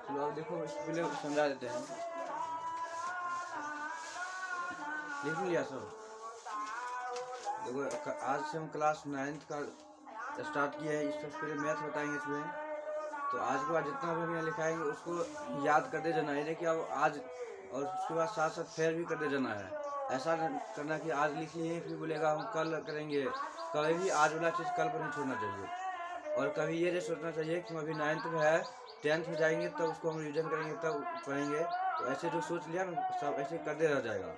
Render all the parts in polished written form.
चलो अब देखो इसको पहले समझा देते हैं। लिख लिया सब। देखो आज से हम क्लास 9th का स्टार्ट किया है। इस सबसे पहले मैथ बताएंगे इसमें। तो आज के बाद जितना भी हम यहाँ लिखाएंगे उसको याद करते जाना है। देखिए अब आज और उसके बाद साथ साथ फेयर भी करते जाना है। ऐसा करना कि आज लिख लिए फिर बोलेगा हम कल करेंगे। कभी भी आज वाला चीज़ कल पर नहीं छोड़ना चाहिए। और कभी ये नहीं सोचना चाहिए कि हम अभी 9th में है, 10th में जाएंगे तब उसको हम रिविजन करेंगे तब पढ़ेंगे। तो ऐसे जो सोच लिया ना सब ऐसे करते रह जाएगा।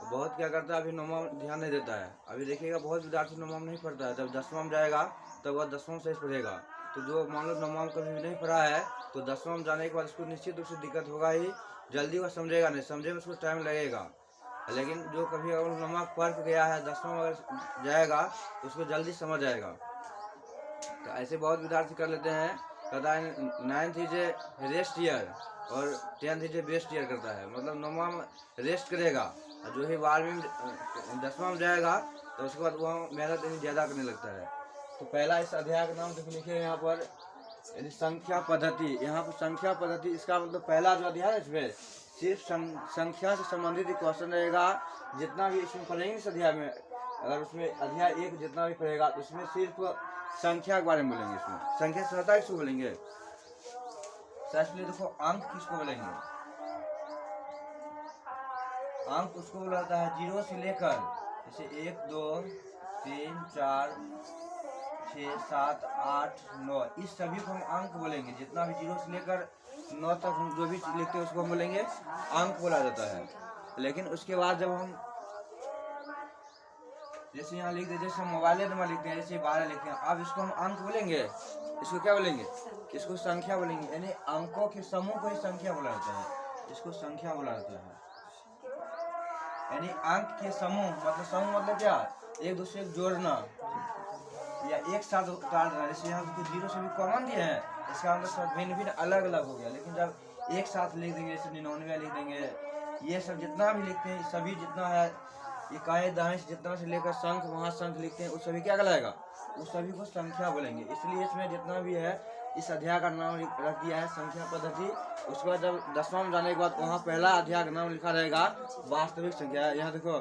बहुत क्या करता है अभी नवमा ध्यान नहीं देता है। अभी देखिएगा बहुत विद्यार्थी नवमा में नहीं पढ़ता है। जब 10वां में जाएगा तब वह 10वां से पढ़ेगा। तो जो मान लो नवमा में कभी भी नहीं पढ़ा है तो 10वां में जाने के बाद उसको निश्चित रूप से दिक्कत होगा ही। जल्दी वह समझेगा नहीं, समझे में उसको टाइम लगेगा। लेकिन जो कभी अगर नवमा पढ़ के गया है 10वां में अगर जाएगा तो उसको जल्दी समझ आएगा। तो ऐसे बहुत विद्यार्थी कर लेते हैं। कहता है 9th is a rest year और 10th is a best year करता है। मतलब नवमा में रेस्ट करेगा और जो ही 12वीं 10वां में जाएगा तो उसके बाद वह मेहनत ज़्यादा करने लगता है। तो पहला इस अध्याय का नाम देखो लिखे यहाँ पर यदि संख्या पद्धति। यहाँ पर संख्या पद्धति इसका मतलब पहला जो अध्याय है इसमें सिर्फ संख्या से संबंधित क्वेश्चन रहेगा। जितना भी इसमें पढ़ेंगे इस अध्याय में, अगर उसमें अध्याय 1 जितना भी पढ़ेगा तो उसमें सिर्फ संख्या के बारे में बोलेंगे। इसमें संख्या से होता है किसको बोलेंगे? सबसे देखो अंक किसको बोलेंगे? अंक उसको बोलाता है 0 से लेकर जैसे 1 2 3 4 6 7 8 9 इस सभी को हम अंक बोलेंगे। जितना भी 0 से लेकर 9 तक हम जो भी लिखते हैं उसको हम बोलेंगे अंक बोला जाता है। लेकिन उसके बाद जब हम जैसे यहाँ लिख दे, जैसे मोबाइल नंबर लिखते हैं, जैसे 12 लिखते हैं, अब इसको हम अंक बोलेंगे। इसको क्या बोलेंगे? इसको संख्या बोलेंगे। यानी अंकों के समूह को ही संख्या बोला जाता है। इसको संख्या बोला जाता है। यानी अंक के समूह मतलब समूह मतलब क्या? एक दूसरे को जोड़ना या एक साथ उतारना। जैसे यहाँ तो 0 से भी कॉमन दिए हैं, इसका मतलब सब भिन्न भिन्न अलग अलग हो गया। लेकिन जब एक साथ लिख देंगे जैसे 99 लिख देंगे, ये सब जितना भी लिखते हैं सभी जितना है इकाई दाएं जितना से लेकर संख वहाँ संख लिखते हैं उस सभी क्या कहलाएगा? उस सभी को संख्या बोलेंगे। इसलिए इसमें जितना भी है इस अध्याय का नाम रख दिया है संख्या पद्धति। उसके बाद जब 10वां में जाने के बाद वहाँ पहला अध्याय का नाम लिखा रहेगा वास्तविक संख्या। यहाँ देखो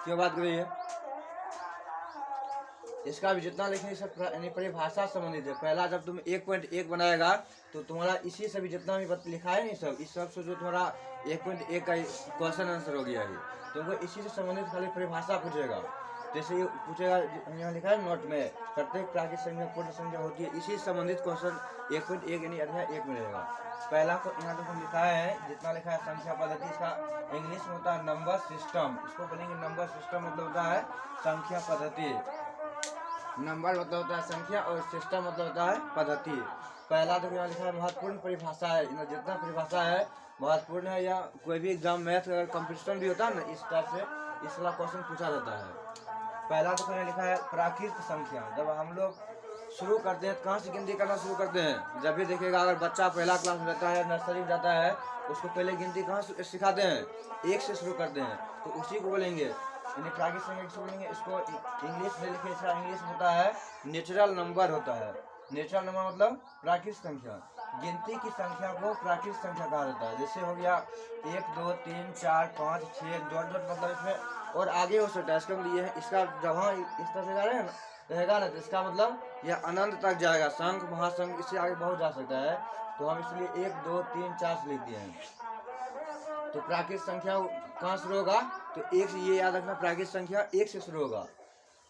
क्यों बात कर रही है, इसका भी जितना लिखे सब यानी परिभाषा संबंधित है। पहला जब तुम 1.1 बनाएगा तो तुम्हारा इसी से भी जितना भी लिखा है नहीं सब इस सब से जो तुम्हारा 1.1 का क्वेश्चन आंसर हो गया है। तुमको इसी से संबंधित खाली परिभाषा पूछेगा। जैसे ये पूछेगा यहाँ लिखा है नोट में प्रत्येक प्राकृतिक संख्या पूर्ण संख्या होती है, इसी से संबंधित क्वेश्चन 1.1 यानी अध्याय 1 में रहेगा। पहला को यहाँ देखो लिखा है जितना लिखा है संख्या पद्धति, इसका इंग्लिश में होता है नंबर सिस्टम। इसको बोलेंगे नंबर सिस्टम मतलब होता है संख्या पद्धति। नंबर मतलब होता है संख्या और सिस्टम मतलब होता है पद्धति। पहला तो यहाँ लिखा है महत्वपूर्ण परिभाषा है। जितना परिभाषा है महत्वपूर्ण है, या कोई भी एग्जाम मैथ अगर कंपटीशन भी होता है ना इस टाइप से इस वाला क्वेश्चन पूछा जाता है। पहला तो यहाँ लिखा है प्राकृत संख्या। जब हम लोग शुरू करते हैं कहाँ से गिनती करना शुरू करते हैं? जब भी देखिएगा अगर बच्चा पहला क्लास में जाता है नर्सरी में जाता है उसको पहले गिनती कहाँ से सिखाते हैं? 1 से शुरू करते हैं। तो उसी को बोलेंगे यानी प्राकृतिक संख्या किसको बोलेंगे? इसको इंग्लिश में लिखे, इसका इंग्लिश में होता है नेचुरल नंबर होता है। नेचुरल नंबर मतलब प्राकृतिक संख्या। गिनती की संख्या को प्राकृतिक संख्या कहा जाता है। जैसे हो गया 1 2 3 4 5 6 डॉट डॉट मतलब इसमें और आगे हो सकता है। इसका मतलब ये है इसका जब हाँ इस तरह से रहेगा ना तो इसका मतलब यह अनंत तक जाएगा। संख महासंख इससे आगे बहुत जा सकता है। तो हम इसलिए 1 2 3 4 से लिख दिए हैं। तो प्राकृतिक संख्या कहाँ शुरू होगा? तो 1 से, ये याद रखना प्राकृतिक संख्या 1 से शुरू होगा।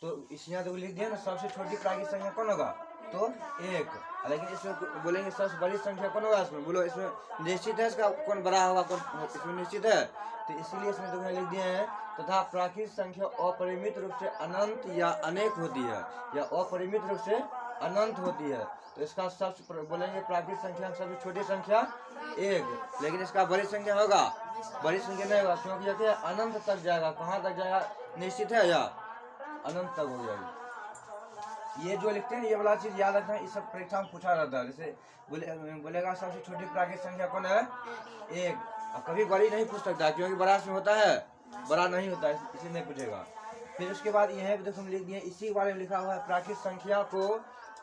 तो इस यहाँ तो लिख दिया ना सबसे छोटी प्राकृतिक संख्या कौन होगा? तो 1। लेकिन इसमें बोलेंगे सबसे बड़ी संख्या कौन होगा? इसमें बोलो इसमें निश्चित है इसका कौन बड़ा होगा कौन इसमें निश्चित है। तो इसीलिए इसमें तो लिख दिए हैं तथा प्राकृतिक संख्या अपरिमित रूप से अनंत या अनेक होती है या अपरिमित रूप से अनंत होती है। तो इसका सबसे बोलेंगे प्राकृतिक संख्या सबसे छोटी संख्या 1। लेकिन इसका बड़ी संख्या होगा? बड़ी संख्या नहीं होगा क्योंकि अनंत तक जाएगा। कहाँ तक जाएगा? निश्चित है या अनंत तक हो जाएगी। ये जो लिखते हैं ये वाला चीज याद रखना, इस सब परीक्षा में पूछा जाता है। जैसे बोलेगा सबसे छोटी प्राकृतिक संख्या कौन है? 1। कभी बड़ी नहीं पूछ सकता क्योंकि बड़ा इसमें होता है बड़ा नहीं होता है, इसे नहीं पूछेगा। फिर उसके बाद यह देखो हम लिख दिए इसी के बारे में लिखा हुआ है प्राकृतिक संख्या को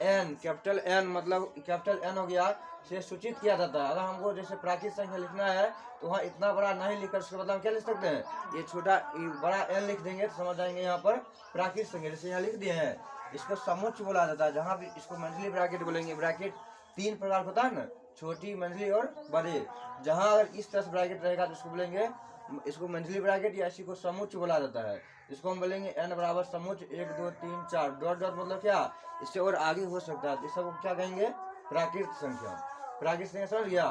एन, कैपिटल एन मतलब कैपिटल एन हो गया से सूचित किया जाता है। अगर हमको जैसे प्राकृत संख्या लिखना है तो वहाँ इतना बड़ा नहीं लिखकर उसके बदले हम क्या लिख सकते हैं, ये छोटा बड़ा एन लिख देंगे तो समझ जाएंगे यहाँ पर प्राकृत संख्या। जैसे यहाँ लिख दिए हैं, इसको समुच्च बोला जाता है। जहाँ भी इसको मंथली ब्रैकेट बोलेंगे, ब्रैकेट 3 प्रकार होता है ना, छोटी, मंथली और बड़े। जहाँ अगर इस तरह से ब्रैकेट रहेगा तो इसको बोलेंगे, इसको मंथली ब्रैकेट या इसी को समुच्च बोला जाता है। इसको हम बोलेंगे एन बराबर समुच्च 1 2 3 4 डॉट डॉट मतलब क्या, इससे और आगे हो सकता है। इस सब क्या कहेंगे, प्राकृत संख्या। प्राकृत संख्या समझ गया।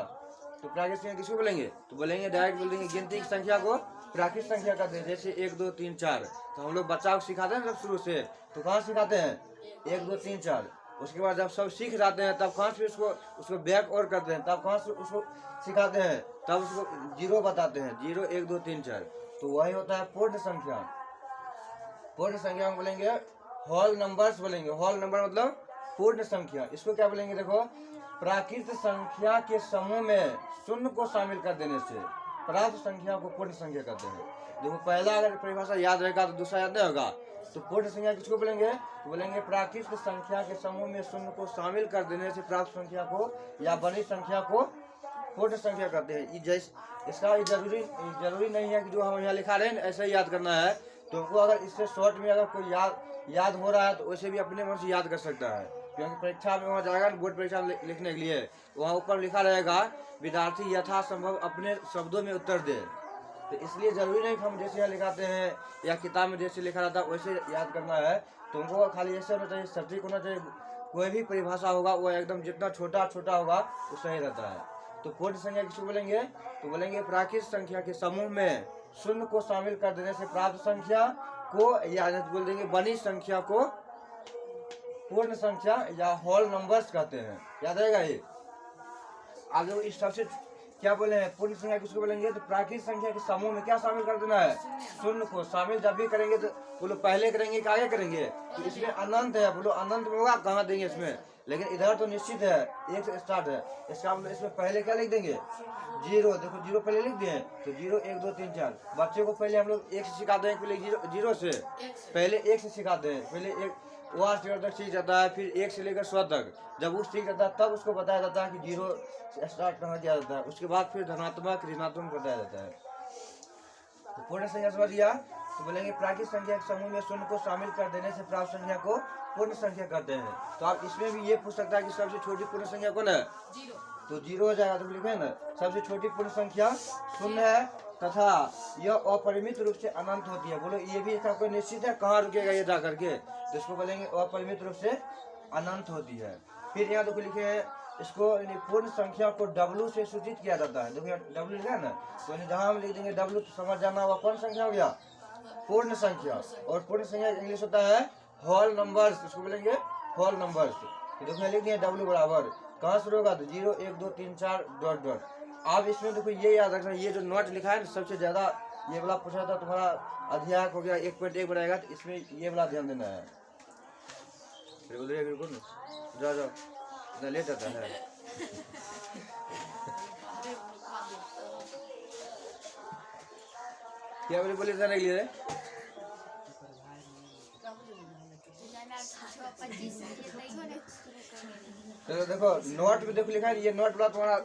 तो प्राकृत संख्या किसको बोलेंगे, तो बोलेंगे डायरेक्ट बोल देंगे गिनती की संख्या को प्राकृत संख्या कहते हैं। जैसे 1 2 3 4, तो हम लोग बच्चा को सिखाते हैं जब शुरू से, तो कहाँ सिखाते हैं 1 2 3 4। उसके बाद जब सब सीख जाते हैं तब कहाँ से उसको बैक और करते हैं, तब कहाँ से उसको सिखाते हैं, तब उसको जीरो बताते हैं, 0 1 2 3 4। तो वही होता है पूर्ण संख्या। पूर्ण संख्या हम बोलेंगे होल नंबर्स बोलेंगे। होल नंबर मतलब पूर्ण संख्या। इसको क्या बोलेंगे, देखो, प्राकृत संख्या के समूह में शून्य को शामिल कर देने से प्राप्त संख्या को पूर्ण संख्या कहते हैं। देखो पहला अगर परिभाषा याद रहेगा तो दूसरा याद नहीं होगा। तो पूर्ण संख्या किसको बोलेंगे, तो बोलेंगे प्राकृत संख्या के समूह में शून्य को शामिल कर देने से प्राप्त संख्या को या बनी संख्या को पूर्ण संख्या कहते हैं। इसका जरूरी नहीं है कि जो हम यहाँ लिखा रहे हैं ऐसे ही याद करना है। तुमको अगर इससे शॉर्ट में अगर कोई याद हो रहा है तो वैसे भी अपने मन से याद कर सकता है, क्योंकि परीक्षा में वहाँ जाएगा, बोर्ड परीक्षा में लिखने के लिए वहाँ ऊपर लिखा रहेगा विद्यार्थी यथासंभव अपने शब्दों में उत्तर दे। तो इसलिए जरूरी नहीं कि हम जैसे यहाँ लिखाते हैं या किताब में जैसे लिखा रहता है वैसे याद करना है। तुमको खाली ऐसे होना चाहिए, सटीक होना चाहिए। कोई भी परिभाषा होगा वो एकदम जितना छोटा छोटा होगा वो सही रहता है। तो पूर्ण संख्या किसको बोलेंगे, तो बोलेंगे प्राकृत संख्या के समूह में शून्य को शामिल कर देने से प्राप्त संख्या को या बोल देंगे बनी संख्या को पूर्ण संख्या या होल नंबर्स कहते हैं। याद रहेगा ये। आगे इस सबसे क्या बोले हैं, पूर्ण संख्या किसको बोलेंगे, तो प्राकृत संख्या के समूह में क्या शामिल कर देना है, शून्य को। शामिल जब भी करेंगे तो बोलो पहले करेंगे कि आगे करेंगे, तो इसमें अनंत है, बोलो अनंत में होगा कहाँ देंगे इसमें, लेकिन इधर तो निश्चित है, 1 से स्टार्ट है। इसका मतलब इसमें पहले क्या लिख देंगे, 0। देखो 0 पहले लिख दिए, तो 0 1 2 3 4। बच्चे को पहले हम लोग 1 से सिखाते हैं, पहले 0 से, पहले 1 से सिखाते हैं। पहले 1 वहाँ से तक सीख जाता है, फिर 1 से लेकर 100 तक जब वो सीख जाता है तब उसको बताया जाता है कि 0 से स्टार्ट कहाँ किया जाता है। उसके बाद फिर धनात्मक ऋणात्मक बताया जाता है। तो पूर्ण संख्या समझ गया। तो बोलेंगे प्राकृत संख्या के समूह में शून्य को शामिल कर देने से प्राप्त संख्या को पूर्ण संख्या कहते हैं। तो आप इसमें भी ये पूछ सकता है कि सबसे छोटी पूर्ण संख्या कौन है, तो 0 हो जाएगा। तो लिखे ना, सबसे छोटी पूर्ण संख्या शून्य है तथा यह अपरिमित रूप से अनंत होती है। बोलो ये भी इसका कोई निश्चित है कहाँ रुकेगा ये जा करके, तो इसको बोलेंगे अपरिमित रूप से अनंत होती है। फिर यहाँ देखो लिखे हैं, इसको पूर्ण संख्या को W से सूचित किया जाता है। देखो यहाँ W लिखा है ना, तो जहाँ हम लिख देंगे W तो समझ जाना हुआ कौन संख्या हो गया, पूर्ण संख्या। और पूर्ण संख्या इंग्लिश होता है होल नंबर्स, इसको बोलेंगे होल नंबर्स। तो देखो लिख दिए W बराबर कहाँ शुरू होगा, तो 0 1 2 3 4 डॉट डॉट। आप इसमें देखो ये याद रखना, ये जो नोट लिखा है सबसे ज्यादा ये वाला पूछा था तुम्हारा अध्याय हो गया 1.1 बनाएगा, तो इसमें ये वाला ध्यान देना है। जाओ जाओ इतना लेट आता है। क्या बोले जाने के लिए, चलो देखो नोट में देखो लिखा है, ये नोट वाला तुम्हारा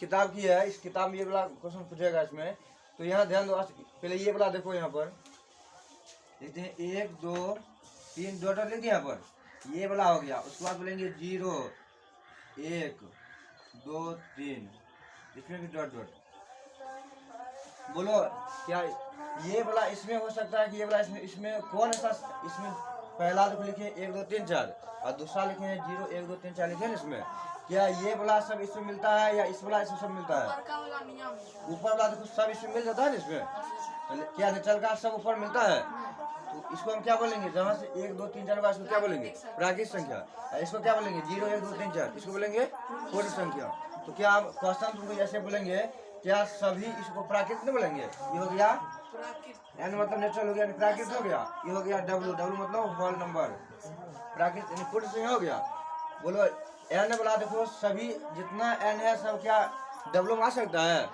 किताब की है। इस किताब में ये वाला क्वेश्चन पूछेगा इसमें, तो यहाँ ध्यान दो। पहले ये वाला देखो, यहाँ पर देखते हैं 1 2 3 डॉट लिख दिया यहाँ पर, ये वाला हो गया। उसके बाद बोलेंगे 0 1 2 3, इसमें भी डॉट डॉट। बोलो क्या ये वाला इसमें हो सकता है कि ये वाला इसमें कौन सा, इसमें पहला देखो लिखे 1 2 3 4 और दूसरा लिखे हैं 0 1 2 3 4 लिखे ना। इसमें क्या ये वाला सब इसमें मिलता है या इस वाला इसमें सब मिलता है, ऊपर वाला देखो सब इसमें मिल जाता है ना। इसमें क्या निचल का सब ऊपर मिलता है, तो इसको हम क्या बोलेंगे, जहाँ से 1 2 3 4 इसको क्या बोलेंगे, प्राकृत संख्या। इसको क्या बोलेंगे 0 1 2 3 4, इसको बोलेंगे पूर्ण संख्या। तो क्या आप क्वेश्चन तुमको ऐसे बोलेंगे, क्या सभी इसको प्राकृत नहीं बोलेंगे, ये हो गया एन मतलब नेचुरल हो गया, प्राकृत हो गया। ये हो गया W मतलब होल नंबर, प्राकृत यानी पूर्ण संख्या हो गया। बोलो एन वाला देखो सभी जितना एन है सब क्या W में आ सकता है,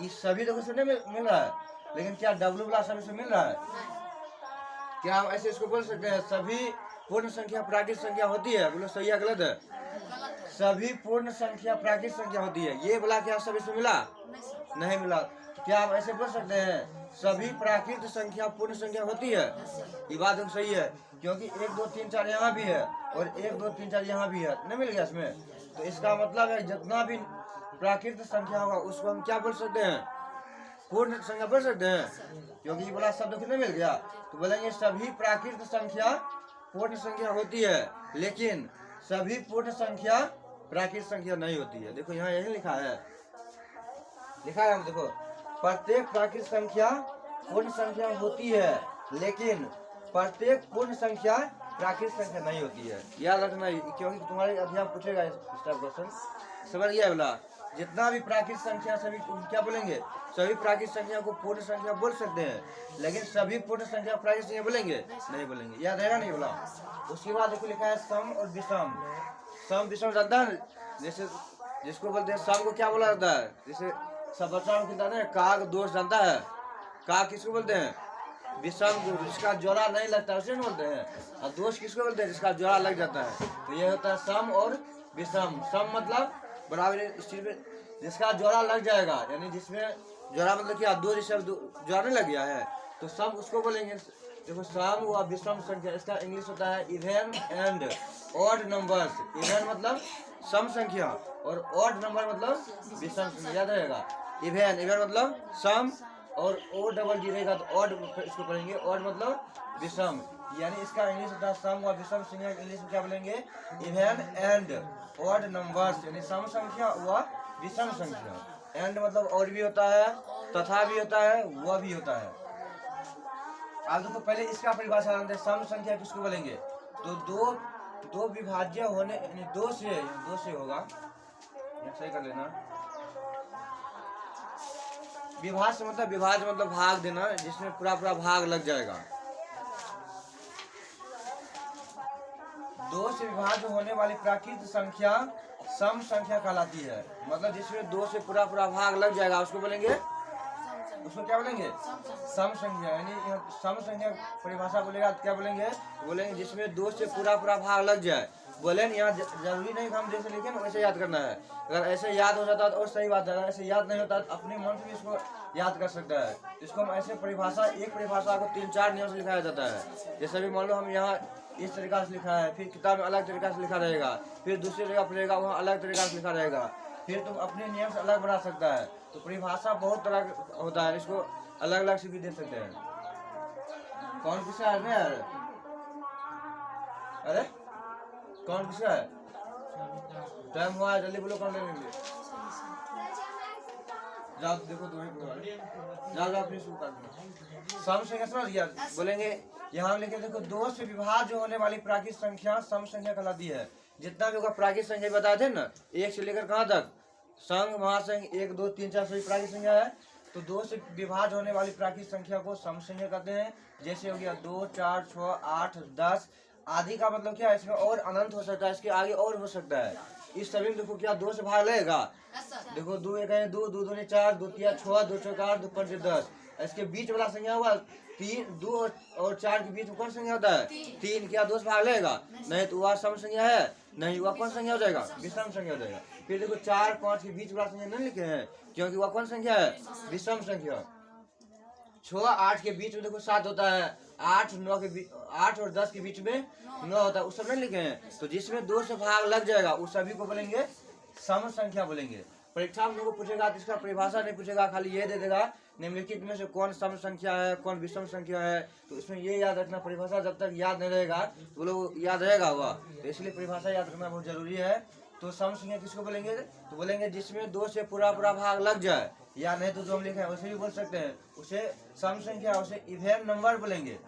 ये सभी देखो से नहीं मिल रहा है, लेकिन क्या W वाला सभी से मिल रहा है। क्या हम ऐसे इसको बोल सकते हैं सभी पूर्ण संख्या प्राकृत संख्या होती है? बोलो सही है गलत है? सभी पूर्ण संख्या प्राकृत संख्या होती है। ये बोला क्या सब इसमें मिला? नहीं मिला। क्या हम ऐसे बोल सकते हैं सभी प्राकृत संख्या पूर्ण संख्या होती है? ये बात तो सही है, क्योंकि 1 2 3 4 यहाँ भी है और 1 2 3 4 यहाँ भी है, नहीं मिल गया इसमें। तो इसका मतलब है जितना भी प्राकृत संख्या होगा उसको हम क्या बोल सकते हैं? पूर्ण संख्या बोल सकते हैं, क्योंकि ये वाला शब्द कितने मिल गया। तो बोलेंगे सभी प्राकृत संख्या पूर्ण संख्या होती है, लेकिन सभी पूर्ण संख्या प्राकृत संख्या नहीं होती है। देखो यहाँ यही लिखा है, हम देखो, प्रत्येक प्राकृत संख्या पूर्ण संख्या होती है, लेकिन प्रत्येक पूर्ण संख्या प्राकृत संख्या नहीं होती है। याद रखना, क्योंकि तुम्हारे अध्यापक पूछेगा इस क्वेश्चन। समझ गया बोला? जितना भी प्राकृत संख्या सभी क्या बोलेंगे? सभी प्राकृत संख्या को पूर्ण संख्या बोल सकते हैं, लेकिन सभी पूर्ण संख्या प्राकृत संख्या बोलेंगे? नहीं बोलेंगे। याद रहेगा नहीं बोला? उसके बाद देखो लिखा है सम और विषम। सम विषम जानता है? जैसे जिसको बोलते हैं सम को क्या बोला जाता है? जैसे सब बच्चा काग दोष जानता है? काग किसको बोलते हैं? विषम को, जिसका जोड़ा नहीं लगता है उसे नहीं बोलते हैं। और दोष किसको बोलते हैं? जिसका जोड़ा लग जाता है। तो ये होता है सम और विषम। सम मतलब बराबर इस चीज में जिसका जोड़ा लग जाएगा, यानी जिसमें जोड़ा मतलब क्या, दो जिससे जोड़ा नहीं लग गया है, तो सम उसको बोलेंगे। देखो सम व विषम संख्या, इसका इंग्लिश होता है even and odd numbers. Even मतलब सम संख्या और ऑड नंबर मतलब विषम संख्या। याद रहेगा? इवन मतलब सम और ओ डबल जी रहेगा तो ऑड इसको पढ़ेंगे। ऑड मतलब विषम, यानी इसका इंग्लिश होता है सम व विषम संख्या। इंग्लिश में क्या बोलेंगे? इवन एंड ऑड नंबर्स, यानी सम संख्या व विषम संख्या। एंड मतलब और भी होता है, तथा भी होता है, वह भी होता है। आज तो पहले इसका परिभाषा जानते हैं। सम संख्या किसको बोलेंगे? तो दो विभाज्य होने, यानी दो से होगा, सही कर लेना। विभाज्य मतलब विभाज्य मतलब भाग देना, जिसमें पूरा भाग लग जाएगा। दो से विभाज्य होने वाली प्राकृत संख्या सम संख्या कहलाती है। मतलब जिसमें दो से पूरा भाग लग जाएगा उसको बोलेंगे, उसको क्या बोलेंगे? सम संख्या। यानी सम संख्या परिभाषा बोलेगा क्या बोलेंगे? बोलेंगे जिसमें दो से पूरा भाग लग जाए। बोले यहाँ जरूरी नहीं हम जैसे लिखे ना वैसे याद करना है। अगर ऐसे याद हो जाता है तो और सही बात है, अगर ऐसे याद नहीं होता तो अपने मन से भी इसको याद कर सकता है। इसको हम ऐसे परिभाषा, एक परिभाषा को 3-4 नियम से लिखाया जाता है। जैसे भी मान लो हम यहाँ इस तरीका से लिखा है, फिर किताब में अलग तरीका से लिखा रहेगा, फिर दूसरी जगह पढ़ेगा वहाँ अलग तरीका से लिखा रहेगा, फिर तुम अपने नियम से अलग बना सकता है। तो परिभाषा बहुत तरह का होता है, इसको अलग अलग से भी दे सकते हैं। कौन पूछा है? यार अरे कौन पूछा है? टाइम हुआ है, जल्दी बोलो कौन लेंगे। जाओ देखो तुम्हें जाओ अपनी शुरू कर दो। सम संख्या समझ गया? बोलेंगे यहाँ लिखे देखो, दो से विभाज्य होने वाली प्राकृत संख्या सम संख्या कहलाती है। जितना भी होगा प्राकृत संख्या बताए थे ना, 1 से लेकर कहाँ तक, संघ महासंघ 1 2 3 4 सभी प्राकृत संख्या है। तो 2 से विभाज्य होने वाली प्राकृत संख्या को सम संख्या कहते हैं। जैसे हो गया 2 4 6 8 10 आदि का मतलब क्या है? इसमें और अनंत हो सकता है, इसके आगे और हो सकता है। इस सभी में देखो क्या 2 से भाग लगेगा। देखो 2 1 2 2 2 4 2 3 6 2 4 8 2 5 10। इसके बीच वाला संख्या हुआ 3, 2 और 4 के बीच में कौन संख्या होता है? 3। क्या 2 से भाग लगेगा? नहीं, तो वह सम संख्या है नहीं, वह कौन संख्या हो जाएगा? विषम संख्या हो जाएगा। फिर देखो 4 5 के बीच वाला संख्या नहीं लिखे हैं, क्योंकि वह कौन संख्या है? विषम संख्या। 6 8 के बीच में देखो 7 होता है, 8 9 के बीच 8 और 10 के बीच में 9 होता है, उस सब नहीं लिखे हैं। तो जिसमें 2 से भाग लग जाएगा उस सभी को बोलेंगे सम संख्या बोलेंगे। परीक्षा में लोगों पूछेगा तो इसका परिभाषा नहीं पूछेगा, खाली ये दे देगा निम्नलिखित में से कौन सम संख्या है कौन विषम संख्या है। तो इसमें ये याद रखना, परिभाषा जब तक याद नहीं रहेगा तो लोग याद रहेगा हुआ, तो इसलिए परिभाषा याद रखना बहुत जरूरी है। तो सम संख्या किसको बोलेंगे? तो बोलेंगे जिसमें 2 से पूरा भाग लग जाए, या नहीं तो जो हम लिखे हैं उसे भी बोल सकते हैं, उसे सम संख्या, उसे इवन नंबर बोलेंगे।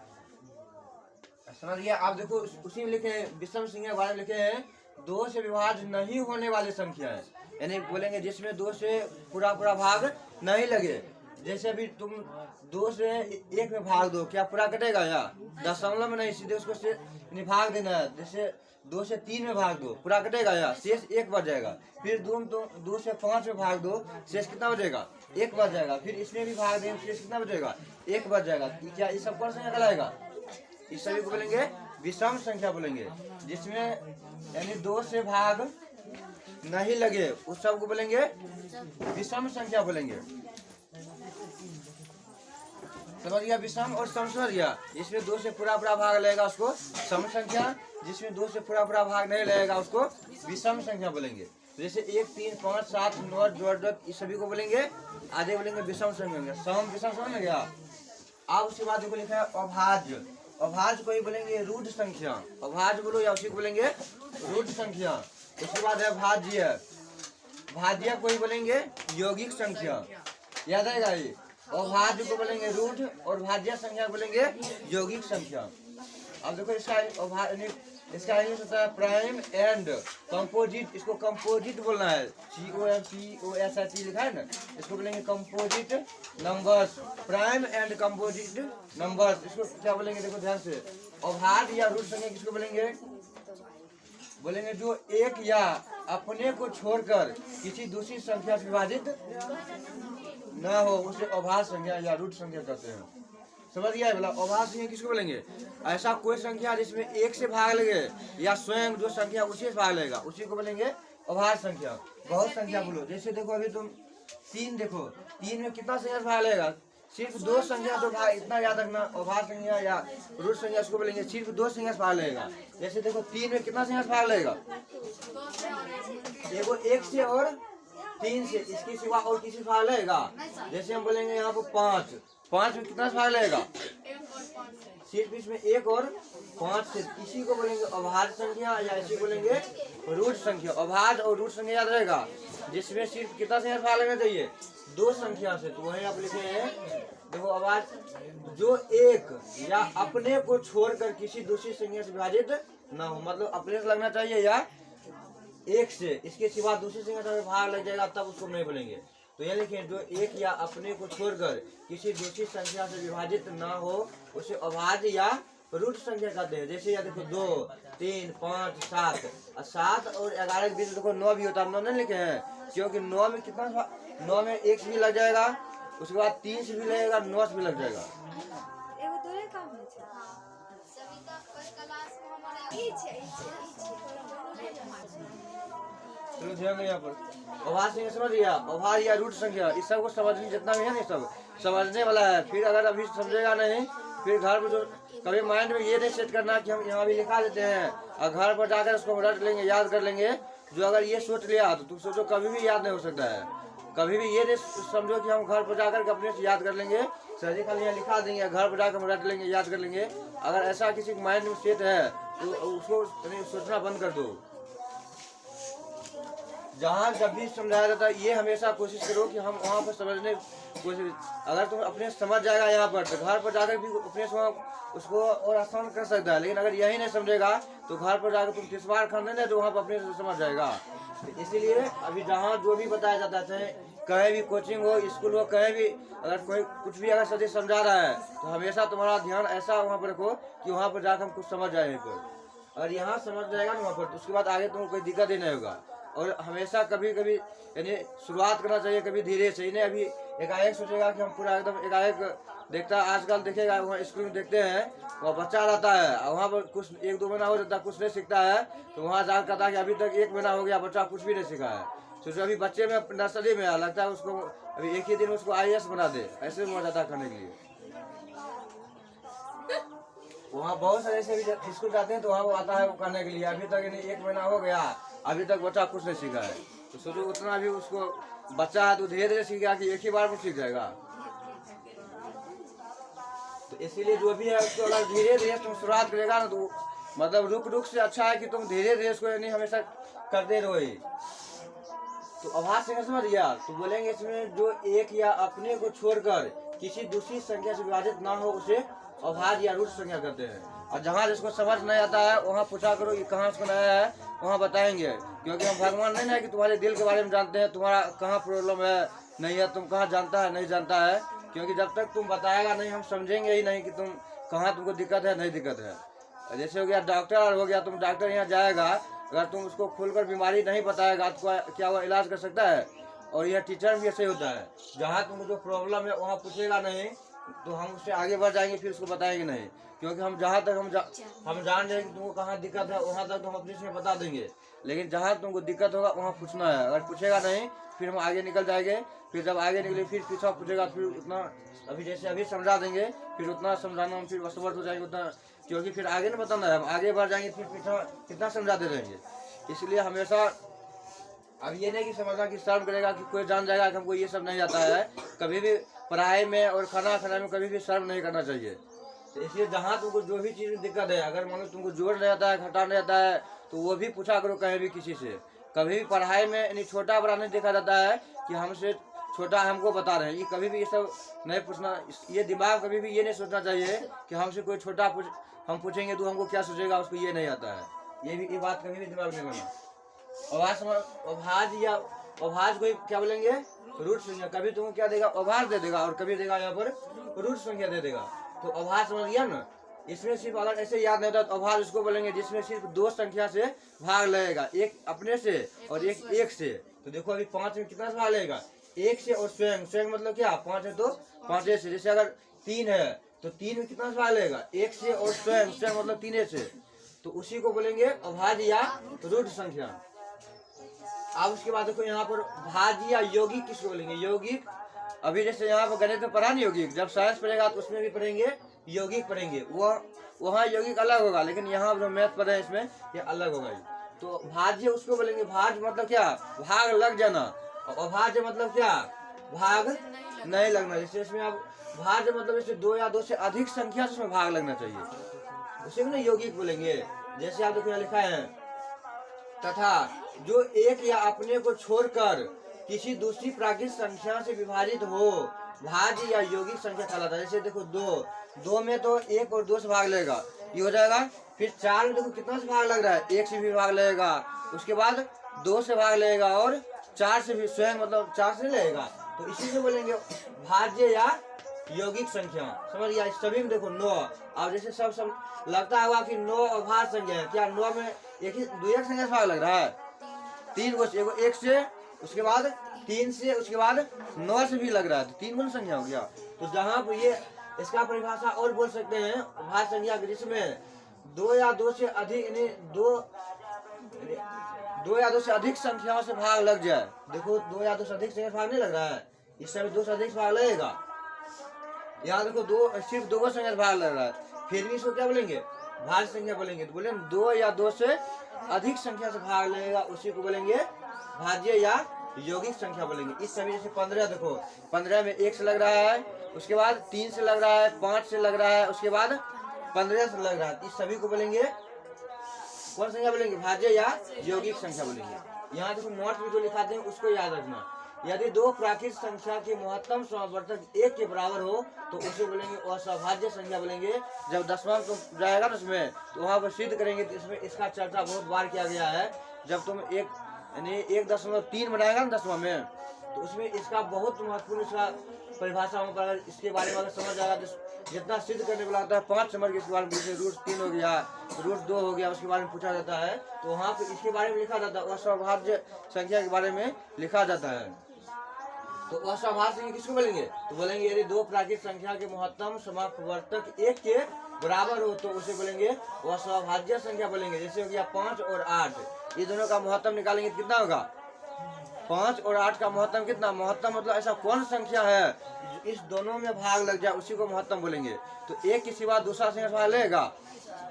समझ गया? आप देखो उसी में लिखे विषम संख्या बारे में लिखे हैं 2 से विभाज्य नहीं होने वाली संख्या है, यानी बोलेंगे जिसमें 2 से पूरा भाग नहीं लगे। जैसे अभी तुम 2 से 1 में भाग दो, क्या पूरा कटेगा? या दशमलव में नहीं, सीधे उसको से भाग देना है। जैसे 2 से 3 में भाग दो, पूरा कटेगा? या शेष 1 बच जाएगा। फिर 2 से 5 में भाग दो, शेष कितना बचेगा? 1 बच जाएगा। फिर इसमें भी भाग दें, शेष कितना बचेगा? 1 बच जाएगा। क्या ये सब कौन संख्या कहलाएगा? इस सभी को बोलेंगे विषम संख्या बोलेंगे, जिसमें यानी 2 से भाग नहीं लगे उस सब को बोलेंगे विषम संख्या बोलेंगे। समझ गया? विषम और सम समझ गया? जिसमें 2 से पूरा भाग लगेगा उसको सम संख्या, जिसमें 2 से पूरा भाग नहीं लगेगा उसको विषम संख्या बोलेंगे। जैसे 1, 3, 5, 7, 9, जोड़ इस सभी को बोलेंगे आधे बोलेंगे विषम संख्या। सम विषम समझ गया? आप उसके बाद देखो लिखा है अभाज्य। अभाज्य को ही बोलेंगे रूढ़ संख्या। अभाज्य बोलो या उसी को बोलेंगे रूढ़ संख्या। उसके बाद है भाज्य। भाज्य को ही बोलेंगे यौगिक संख्या। याद आएगा ये? अभाज्य को बोलेंगे रूढ़ और भाज्य संख्या को बोलेंगे यौगिक संख्या। अब देखो इसका इंग्लिश होता है प्राइम एंड कंपोजिट। इसको कंपोजिट बोलना है, COMPOSIT लिखा है ना, इसको बोलेंगे composite numbers. Prime and composite numbers, इसको क्या बोलेंगे? देखो ध्यान से, अभाज्य या रूढ़ संख्या किसको बोलेंगे? बोलेंगे जो एक या अपने को छोड़कर किसी दूसरी संख्या से विभाजित न हो उसे अभाज्य संख्या या रूढ़ संख्या कहते हैं। समझ गया? बोला अभाज्य संख्या किसको बोलेंगे? ऐसा कोई संख्या जिसमें 1 से भाग लगे या स्वयं जो संख्या उसी से भाग लेगा उसी को बोलेंगे अभाज्य संख्या। बहुत संख्या बोलो, जैसे देखो अभी तुम 3 देखो, 3 में कितना संख्या से भाग लेगा? सिर्फ 2 संख्या तो भाग, इतना याद रखना। अभाज्य संख्या या रूढ़ संख्या उसको बोलेंगे सिर्फ 2 संख्या से भाग लेगा। जैसे देखो 3 में कितना संख्या से भाग लेगा? देखो 1 से और 3 से, इसके सिवा और किसी से भाग लेगा? जैसे हम बोलेंगे यहाँ पर 5 में कितना से भाग लेगा? सिर्फ इसमें 1 और 5 से, इसी को बोलेंगे अभाज्य संख्या या इसी को बोलेंगे रूढ़ संख्या। अभाज्य और रूढ़ संख्या याद रहेगा, जिसमें सिर्फ कितना संख्या से भाग लेना चाहिए? 2 संख्या से। तो वही आप लिखे हैं, देखो अभाज्य जो एक या अपने को छोड़कर किसी दूसरी संख्या से विभाजित ना हो, मतलब अपने से लगना चाहिए या 1 से, इसके सिवा दूसरी संख्या से भाग लग जाएगा तब उसको नहीं बोलेंगे। तो ये लिखें, जो एक या अपने को छोड़कर किसी दूसरी संख्या से विभाजित ना हो उसे अभाज्य या रूढ़ संख्या कहते हैं। जैसे यहाँ देखो 2, 3, 5, 7, 7 और 11 के बीच देखो 9 भी होता है। 9 नहीं लिखे हैं क्योंकि 9 में कितना, 9 में 1 से भी लग जाएगा, उसके बाद 3 से भी लगेगा, 9 से भी लग जाएगा। चलो ध्यान दें यहाँ पर अभाज्य संख्या समझ गया? अभाज्य या रूढ़ संख्या, इस सब को समझने जितना भी है ना सब समझने वाला है। फिर अगर अभी समझेगा नहीं, फिर घर पर जो कभी माइंड में ये नहीं सेट करना कि हम यहाँ भी लिखा देते हैं और घर पर जाकर उसको रट लेंगे, याद कर लेंगे। जो अगर ये सोच लिया तो तुम सोचो कभी भी याद नहीं हो सकता है। कभी भी ये नहीं समझो कि हम घर पर जाकर अपने से याद कर लेंगे, सही खाली यहाँ लिखा देंगे, घर पर जाकर हम रट लेंगे, याद कर लेंगे। अगर ऐसा किसी माइंड में सेट है तो उसको सोचना बंद कर दो। जहाँ जब भी समझाया जाता है ये हमेशा कोशिश करो कि हम वहाँ पर समझने कोशिश, अगर तुम अपने समझ जाएगा यहाँ पर तो घर पर जाकर भी अपने से उसको और आसान कर सकता है। लेकिन अगर यही नहीं समझेगा तो घर पर जाकर तुम 30 बार खरीदने ना तो वहाँ पर अपने से समझ जाएगा। तो इसीलिए अभी जहाँ जो भी बताया जाता है, चाहे कहीं भी कोचिंग हो, स्कूल हो, कहीं भी अगर कोई कुछ भी अगर सदी समझा रहा है तो हमेशा तुम्हारा ध्यान ऐसा वहाँ पर रखो कि वहाँ पर जाकर हम कुछ समझ जाए। और यहाँ समझ जाएगा ना वहाँ पर तो उसके बाद आगे तुमको कोई दिक्कत ही नहीं होगा। और हमेशा कभी कभी यानी शुरुआत करना चाहिए कभी धीरे से, नहीं अभी एकाएक सोचेगा कि हम पूरा एकदम एकाएक देखता है। आजकल देखेगा वहाँ स्कूल में देखते हैं वहाँ बच्चा रहता है और वहाँ पर कुछ 1-2 महीना हो जाता है, कुछ नहीं सीखता है तो वहाँ जाकर कहता है कि अभी तक 1 महीना हो गया बच्चा कुछ भी नहीं सीखा है। सोचो अभी बच्चे में नर्सरी में लगता है उसको अभी एक ही दिन उसको IAS बना दे, ऐसे में जाता है करने के लिए। वहाँ बहुत सारे ऐसे भी स्कूल जाते हैं तो वहाँ वो आता है वो करने के लिए। अभी तक 1 महीना हो गया अभी तक बच्चा कुछ नहीं सीखा है। तो सोचो उतना भी उसको बच्चा है तो धीरे धीरे सीखेगा कि एक ही बार में सीख जाएगा। तो इसीलिए जो भी है उसको अगर धीरे धीरे तुम शुरुआत करेगा ना तो मतलब रुक से अच्छा है कि तुम धीरे धीरे उसको यानी हमेशा करते रहो। तो अभाज्य संख्या समझ गया? तो बोलेंगे इसमें जो एक या अपने को छोड़कर किसी दूसरी संख्या से विभाजित ना हो उसे अभाज्य या रूढ़ संख्या कहते हैं। और जहाँ जिसको समझ नहीं आता है वहाँ पूछा करो कि कहाँ उसको नया है, वहाँ बताएंगे। क्योंकि हम भगवान नहीं है कि तुम्हारे दिल के बारे में जानते हैं, तुम्हारा कहाँ प्रॉब्लम है नहीं है, तुम कहाँ जानता है नहीं जानता है। क्योंकि जब तक तुम बताएगा नहीं हम समझेंगे ही नहीं कि तुम कहाँ तुमको दिक्कत है नहीं दिक्कत है। जैसे हो गया डॉक्टर हो गया, तुम डॉक्टर यहाँ जाएगा, अगर तुम उसको खुलकर बीमारी नहीं बताएगा तो क्या वो इलाज कर सकता है। और यह टीचर भी ऐसे होता है, जहाँ तुमको जो प्रॉब्लम है वहाँ पूछेगा नहीं तो हम उससे आगे बढ़ जाएंगे, फिर उसको बताएंगे नहीं। क्योंकि हम जहाँ तक हम जान रहे हैं कि तुमको कहाँ दिक्कत है, वहाँ तक तो हम अपने से बता देंगे। लेकिन जहाँ तुमको दिक्कत होगा वहाँ पूछना है। अगर पूछेगा नहीं फिर हम आगे निकल जाएंगे। फिर जब आगे निकले फिर पीछा पूछेगा, फिर उतना अभी जैसे अभी समझा देंगे, फिर उतना समझाना हम फिर असमर्थ हो जाएंगे उतना। क्योंकि फिर आगे नहीं बताना है, हम आगे बढ़ जाएंगे फिर पीछा कितना समझाते रहेंगे। इसलिए हमेशा अब ये नहीं कि समझना कि शर्म करेगा कि कोई जान जाएगा कि हमको ये सब नहीं आता है। कभी भी पढ़ाई में और खाना खाने में कभी भी शर्म नहीं करना चाहिए। तो इसलिए जहाँ तुमको जो भी चीज़ में दिक्कत है, अगर मान लो तुमको जोड़ नहीं आता है, घटा नहीं आता है, तो वो भी पूछा करो कहीं भी किसी से। कभी भी पढ़ाई में यानी छोटा बड़ा नहीं देखा जाता है कि हमसे छोटा हमको बता रहे हैं, ये कभी भी ये सब नहीं पूछना। ये दिमाग कभी भी ये नहीं सोचना चाहिए कि हमसे कोई छोटा हम पूछेंगे तो हमको क्या सोचेगा, उसको ये नहीं आता है। ये बात कभी भी दिमाग में लाना। अभाज या अभाज को क्या बोलेंगे, रूट संख्या। कभी तुमको क्या देगा, अभाज दे देगा, और कभी देगा यहाँ पर रूट संख्या दे देगा। तो अभाज समझ गया ना। इसमें सिर्फ अगर ऐसे याद नहीं होता तो अभाज उसको बोलेंगे जिसमें सिर्फ दो संख्या से भाग लगेगा, एक अपने से और एक से। तो देखो अभी 5 में कितना से भाग लगेगा, एक से और स्वयं। स्वयं मतलब क्या, 5 है तो 5 से। जैसे अगर 3 है तो 3 में कितना से भाग लगेगा, एक से और स्वयं। स्वयं मतलब 3 से। तो उसी को बोलेंगे अभाज या रूट संख्या। अब उसके बाद देखो यहाँ पर भाज्य या यौगिक किसको बोलेंगे, यौगिक। अभी जैसे यहाँ पर गणित में पढ़ा नहीं यौगिक, जब साइंस पढ़ेगा तो उसमें भी पढ़ेंगे यौगिक पढ़ेंगे। वहाँ यौगिक अलग होगा, लेकिन यहाँ जो मैथ पढ़े इसमें ये अलग होगा। तो भाज्य उसको बोलेंगे, भाज मतलब क्या, भाग लग जाना। और अभाज्य मतलब क्या, भाग नहीं लगना। जैसे इसमें अब भाज्य मतलब जैसे 2 या 2 से अधिक संख्या से उसमें भाग लगना चाहिए, उसे भी यौगिक बोलेंगे। जैसे आप देखो यहाँ लिखा है, तथा जो एक या अपने को छोड़कर किसी दूसरी प्राकृतिक संख्या से विभाजित हो, भाज्य या यौगिक संख्या कहलाता है। जैसे देखो 2 में तो 1 और 2 से भाग लेगा, ये हो जाएगा। फिर 4 में देखो कितना से भाग लग रहा है, 1 से भी भाग लगेगा, उसके बाद 2 से भाग लगेगा, और 4 से भी स्वयं मतलब 4 से लगेगा। तो इसी से बोलेंगे भाज्य या यौगिक संख्या। समझ गया। सभी में देखो 9। अब जैसे सब लगता होगा कि 9 अभाज्य संख्या है, क्या 9 में एक ही दो एक संख्या से भाग लग रहा है, 3 को, एगो 1 से, उसके बाद 3 से, उसके बाद 9 से भी लग रहा है, तो 3 गुना संख्या हो गया। तो जहाँ पर ये इसका परिभाषा और बोल सकते हैं अभाज्य संख्या, जिसमें 2 या 2 से अधिक यानी 2 या 2 से अधिक संख्याओं से भाग लग जाए। देखो 2 या 2 से अधिक संख्या से भाग नहीं लग रहा है, इस समय 2 से अधिक भाग लगेगा। यहाँ देखो सिर्फ 2 संख्या से भाग लग रहा है, फिर भी इसको क्या बोलेंगे, भाज्य संख्या बोलेंगे। तो बोले 2 या 2 से अधिक संख्या से भाग लगेगा, उसी को बोलेंगे भाज्य या यौगिक संख्या बोलेंगे। इस सभी जैसे 15 देखो, 15 में 1 से लग रहा है, उसके बाद 3 से लग रहा है, 5 से लग रहा है, उसके बाद 15 से लग रहा है। इस सभी को बोलेंगे कौन संख्या बोलेंगे, भाज्य या यौगिक संख्या बोलेंगे। यहाँ देखो नोट में जो लिखाते हैं उसको याद रखना। यदि 2 प्राकृतिक संख्या के महत्तम समावर्तक 1 के बराबर हो तो उसे बोलेंगे असभाज्य संख्या बोलेंगे। जब दशमलव तुम जाएगा ना उसमें, तो वहाँ पर सिद्ध करेंगे। तो इसमें इसका चर्चा बहुत बार किया गया है। जब तुम 1.3 बनाएगा ना दशमलव में, तो उसमें इसका बहुत महत्वपूर्ण इसका परिभाषा हो पर इसके बारे में अगर समझ आएगा तो जितना सिद्ध करने वाला होता है 5 नंबर के इसके बारे में, जैसे √3 हो गया, √2 हो गया, उसके बारे में पूछा जाता है, तो वहाँ पे इसके बारे में लिखा जाता है, असभाज्य संख्या के बारे में लिखा जाता है। तो असभाज्य संख्या किसको बोलेंगे, तो बोलेंगे यदि 2 प्राकृतिक संख्या के महत्तम समावर्तक 1 के बराबर हो तो उसे बोलेंगे असभाज्य संख्या बोलेंगे। जैसे हो गया 5 और 8, ये दोनों का महत्तम निकालेंगे तो कितना होगा, 5 और 8 का महत्तम कितना, महत्तम मतलब ऐसा कौन संख्या है इस दोनों में भाग लग जाए, उसी को महत्तम बोलेंगे। तो 1 के सिवा दूसरा संख्या से भाग लगेगा,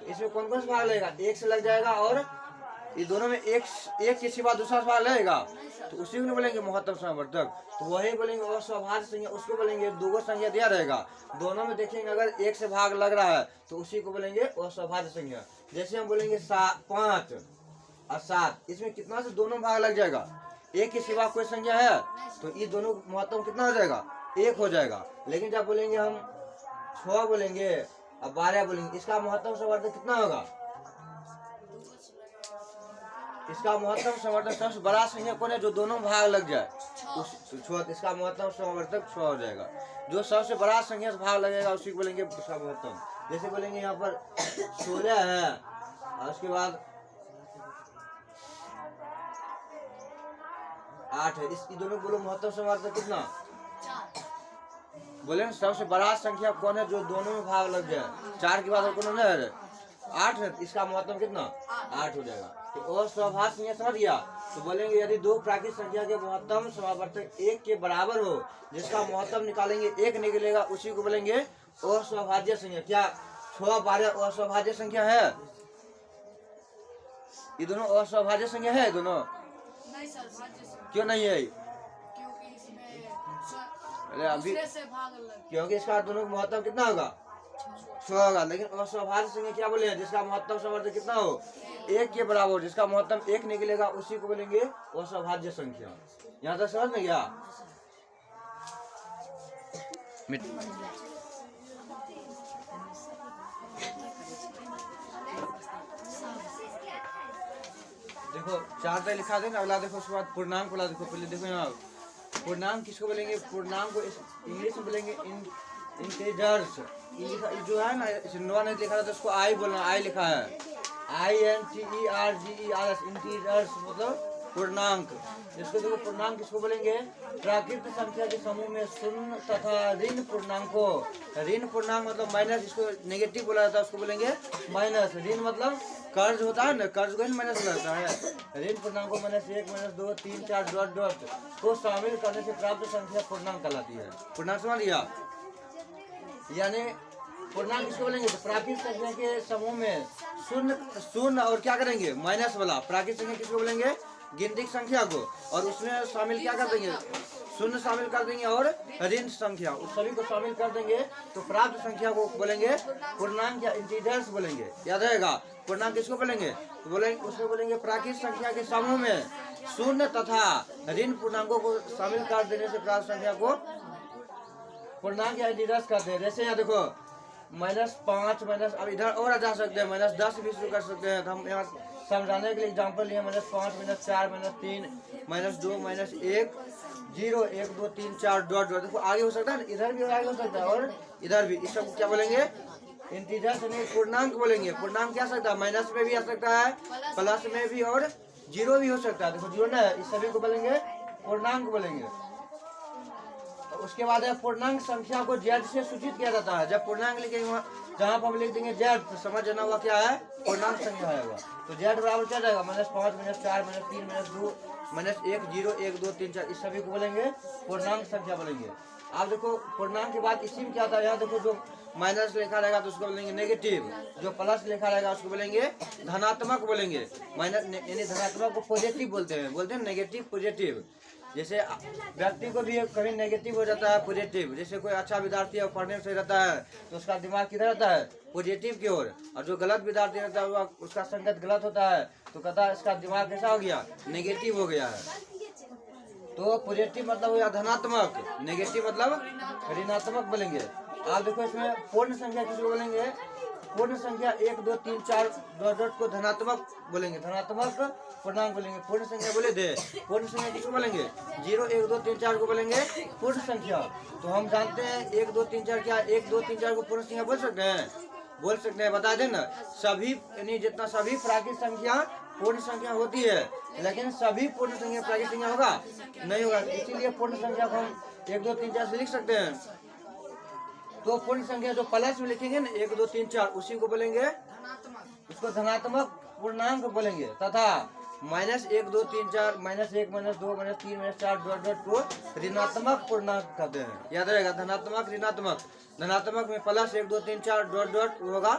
इसमें कौन कौन से भाग लगेगा, 1 से लग जाएगा, और ये दोनों में एक के सिवा दूसरा से भाग लगेगा, तो उसी को बोलेंगे महत्तम समावर्तक। तो वही बोलेंगे असभाज्य संख्या, उसको बोलेंगे 2 संख्या दिया रहेगा, दोनों में देखेंगे अगर 1 से भाग लग रहा है तो उसी को बोलेंगे असभाज्य संख्या। जैसे हम बोलेंगे 5 और 7, इसमें कितना से दोनों भाग लग जाएगा, 1 के सिवा कोई संख्या है तो ये दोनों महत्तम कितना हो जाएगा, 1 हो जाएगा। लेकिन जब बोलेंगे हम 6 बोलेंगे और 12 बोलेंगे, इसका महत्तम समावर्तक कितना होगा, इसका महत्तम समावर्तक सबसे बड़ा संख्या कौन है जो दोनों भाग लग जाए, इसका महत्तम समावर्तक 6 हो जाएगा। जो सबसे बड़ा संख्या से भाग लगेगा उसी को बोलेंगे उसका महत्तम। जैसे बोलेंगे यहाँ पर 16 है और उसके बाद 8 है, इस दोनों बोलो महत्तम समावर्तक कितना, बोले ना सबसे बड़ा संख्या कौन है जो दोनों में भाग लग जाए, 4 के बाद और कौन है 8 है, इसका महत्तम कितना 8 हो जाएगा। तो अस्वाभाज्य संख्या समझ गया। तो बोलेंगे यदि दो प्राकृत संख्या के महत्तम समावर्तक 1 के बराबर हो, जिसका महत्तम निकालेंगे 1 निकलेगा, उसी को बोलेंगे अस्वाभाज्य संख्या। क्या 6 12 अस्वाभाज्य संख्या है? ये दोनों अस्वाभाज्य संख्या है दोनों? नहीं सर, भाज्य से। क्यों नहीं है? क्योंकि इसमें अरे अभी दूसरे से भाग अलग। क्योंकि इसका दोनों का महत्तम कितना होगा 6 होगा। लेकिन अस्वाभाज्य संख्या क्या बोले, जिसका महत्तम समावर्तक कितना हो 1 के बराबर, जिसका महत्तम 1 निकलेगा, उसी को बोलेंगे अस्वाभाज्य संख्या। यहाँ तक समझ में गया? देखो 4 तक लिखा देना, अगला देखो उसके बाद पूर्णांक वाला देखो। पहले देखो यहाँ पूर्णांक किसको बोलेंगे, पूर्णांक को इंग्लिश में बोलेंगे इंटीजर्स। जो है ना सिंधुआ ने लिखा था तो उसको आई बोलना, आई लिखा है INTERGERS, इंटीजर्स मतलब पूर्णांक। इसको देखो पूर्णांक किसको बोलेंगे, प्राकृत संख्या के समूह में शून्य तथा ऋण पूर्णांकों। ऋण पूर्णांक मतलब माइनस, इसको नेगेटिव बोला जाता है, उसको बोलेंगे माइनस। ऋण मतलब कर्ज होता है ना, कर्ज को ही माइनस लगता है। ऋण पूर्णांकों -1 -2 3 4 डॉट डॉट को शामिल करने से प्राप्त संख्या पूर्णांक कहलाती है। पूर्णांक समझ लिया? यानी पूर्णांक किसको बोलेंगे, तो प्राकृत संख्या के समूह में शून्य और क्या करेंगे माइनस वाला। प्राकृत संख्या किसको बोलेंगे, गिनती संख्या को, और उसमें शामिल क्या कर देंगे, शून्य शामिल कर देंगे और ऋण संख्या, उस सभी को शामिल कर देंगे तो प्राप्त संख्या को बोलेंगे पूर्णांक या इंटीजर्स बोलेंगे। याद रहेगा? पूर्णांक किसको बोलेंगे, तो बोलेंगे उसको बोलेंगे प्राकृत संख्या के समूह में शून्य तथा ऋण पूर्णांकों को शामिल कर देने से प्राप्त संख्या को पूर्णांक या इंटीजर्स कहते हैं। जैसे यहाँ देखो -5 माइनस, अब इधर और जा सकते हैं, -10 भी शुरू कर सकते हैं। तो हम यहाँ समझाने के लिए एग्जाम्पल लिए -5 -4 -3 -2 -1 0 1 2 3 4 डॉट डॉट। देखो आगे हो सकता है, इधर भी आगे हो सकता है और इधर भी। इस सब क्या बोलेंगे, इंटीजर्स यानी पूर्णांक बोलेंगे। पूर्णांक क्या सकता है, माइनस में भी आ सकता है, प्लस में भी और 0 भी हो सकता है। देखो 0 ना है, इस सभी को बोलेंगे पूर्णांक बोलेंगे। उसके बाद है पूर्णांक संख्या को जेड से सूचित किया जाता है। जब पूर्णांक लिखेंगे जहाँ पर हम लिख देंगे जेड, तो समझ जाना हुआ क्या है, पूर्णांक संख्या है वो। तो जेड बराबर क्या जाएगा, -5 -4 -3 -2 -1 0 1 2 3 4, इस सभी को बोलेंगे पूर्णांक संख्या बोलेंगे। आप देखो पूर्णांक के बाद इसी में क्या था, यहाँ देखो जो माइनस लिखा रहेगा तो उसको बोलेंगे नेगेटिव, जो प्लस लिखा रहेगा उसको बोलेंगे धनात्मक बोलेंगे। माइनस यानी धनात्मक को पॉजिटिव बोलते हैं नेगेटिव पॉजिटिव। जैसे व्यक्ति को भी कभी नेगेटिव हो जाता है पॉजिटिव। जैसे कोई अच्छा विद्यार्थी है पढ़ने में सही रहता है तो उसका दिमाग किधर रहता है, पॉजिटिव की ओर। और जो गलत विद्यार्थी रहता है उसका संगत गलत होता है तो कहता है इसका दिमाग कैसा हो गया, नेगेटिव हो गया है। तो पॉजिटिव मतलब हो गया धनात्मक, नेगेटिव मतलब ऋणात्मक बोलेंगे। आप देखो इसमें पूर्ण संख्या किसको बोलेंगे, पूर्ण संख्या 1 2 3 4 डॉट डॉट को धनात्मक बोलेंगे, धनात्मक पूर्णांक बोलेंगे। पूर्ण संख्या बोले थे, पूर्ण संख्या किसको बोलेंगे, 0 1 2 3 4 को बोलेंगे पूर्ण संख्या। तो हम जानते हैं 1 2 3 4 क्या, 1 2 3 4 को पूर्ण संख्या बोल सकते हैं, बता दें ना। सभी यानी जितना सभी प्राकृत संख्या पूर्ण संख्या होती है, लेकिन सभी पूर्ण संख्या प्राकृत संख्या होगा नहीं होगा। इसीलिए पूर्ण संख्या को हम 1 2 3 4 से लिख सकते हैं। तो पूर्ण संख्या जो प्लस में लिखेंगे ना 1 2 3 4, उसी को बोलेंगे उसको धनात्मक पूर्णांक बोलेंगे। तथा -1 2 3 4 -1 -2 -3 -4 डॉट डॉट को ऋणात्मक पूर्णांक कहते हैं। याद रहेगा, धनात्मक ऋणात्मक। धनात्मक में +1 2 3 4 डॉट डॉट होगा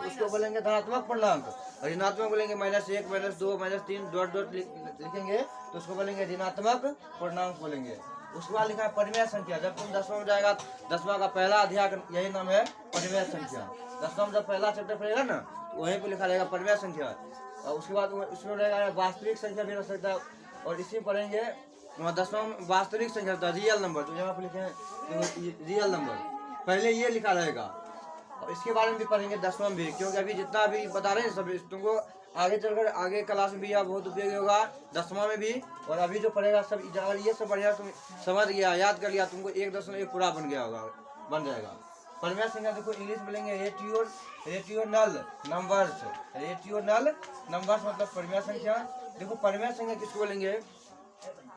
उसको बोलेंगे धनात्मक पूर्णांक। ऋणात्मक बोलेंगे -1 -2 -3 डॉट डॉट लिखेंगे तो उसको बोलेंगे ऋणात्मक पूर्णांक बोलेंगे। उसके बाद लिखा है परिमेय संख्या। जब तुम 10वां में जाएगा, 10वां का पहला अध्याय यही नाम है परिमेय संख्या। 10वां में जब पहला चैप्टर पढ़ेगा ना वहीं पे लिखा रहेगा परिमेय संख्या। और उसके बाद उसमें रहेगा वास्तविक संख्या भी रह सकता है। और इसी पढ़ेंगे 10वां में वास्तविक संख्या होता है रियल नंबर। तो यहाँ पे लिखे हैं रियल नंबर, पहले ये लिखा रहेगा। और इसके बारे में भी पढ़ेंगे 10वां में भी, क्योंकि अभी जितना भी बता रहे हैं सब तुमको आगे चलकर आगे क्लास में भी यह बहुत उपयोगी होगा, 10वां में भी। और अभी जो पढ़ेगा सब अगर ये सब बढ़िया तुम समझ गया, याद कर लिया, तुमको 1.1 पूरा बन जाएगा। परिमेय संख्या देखो इंग्लिश बोलेंगे रेटियोनल नंबर्स। रेटियोनल नंबर्स मतलब परिमेय संख्या। देखो परिमेय संख्या किसको बोलेंगे,